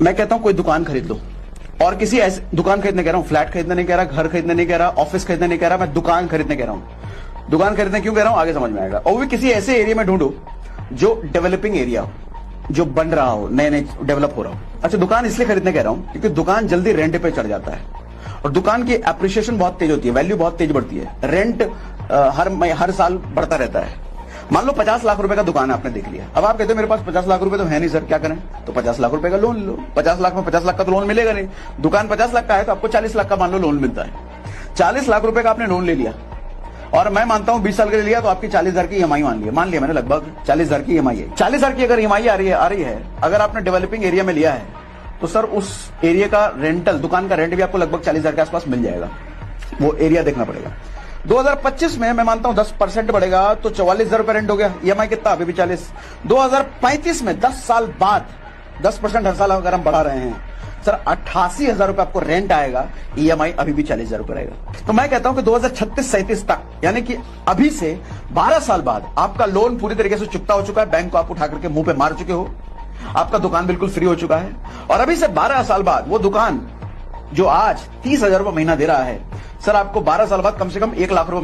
मैं कहता हूं कोई दुकान खरीद लो, और किसी ऐसे दुकान खरीदने कह रहा हूं, फ्लैट खरीदने नहीं कह रहा, घर खरीदने नहीं कह रहा, ऑफिस खरीदने नहीं कह रहा, मैं दुकान खरीदने कह रहा हूं। दुकान खरीदने क्यों कह रहा हूं आगे समझ में आएगा। और भी किसी ऐसे एरिया में ढूंढो जो डेवलपिंग एरिया हो, जो बन रहा हो, नए नए डेवलप हो रहा हो। अच्छा, दुकान इसलिए खरीदने कह रहा हूं क्योंकि दुकान जल्दी रेंट पे चढ़ जाता है और दुकान की एप्रिसिएशन बहुत तेज होती है, वैल्यू बहुत तेज बढ़ती है। रेंट हर साल बढ़ता रहता है। मान लो 50 लाख रुपए का दुकान है, आपने देख लिया। अब आप कहते हो मेरे पास 50 लाख रुपए तो है नहीं सर, क्या करें? तो 50 लाख रुपए का लोन लो। 50 लाख में 50 लाख का तो लोन मिलेगा नहीं। दुकान 50 लाख का है तो आपको 40 लाख का मान लो लोन मिलता है। 40 लाख रुपए का आपने लोन ले लिया और मैं मानता हूं 20 साल के लिए लिया तो आपकी 40,000 की ईएमआई मान लिया मैंने, लगभग 40,000 की ईएमआई है। 40,000 की अगर ईएमआई आ रही है, अगर आपने डेवलपिंग एरिया में लिया है तो सर उस एरिया का रेंटल, दुकान का रेंट भी आपको लगभग 40,000 के आसपास मिल जाएगा। वो एरिया देखना पड़ेगा। 2025 में मैं मानता हूं 10% बढ़ेगा तो 44,000 रुपए रेंट हो गया। ईएमआई कितना? अभी भी 40। 2035 में 10 साल बाद 10% हर साल अगर हम बढ़ा रहे हैं सर, 88,000 रुपए आपको रेंट आएगा। ईएमआई अभी भी 40,000 रुपए रहेगा। तो मैं कहता हूं कि 2036-37 तक, यानी कि अभी से 12 साल बाद आपका लोन पूरी तरीके से चुकता हो चुका है। बैंक को आप उठा करके मुंह पे मार चुके हो। आपका दुकान बिल्कुल फ्री हो चुका है और अभी से 12 साल बाद वो दुकान जो आज 30,000 रुपए महीना दे रहा है सर, आपको 12 साल बाद कम से कम 1 लाख रुपए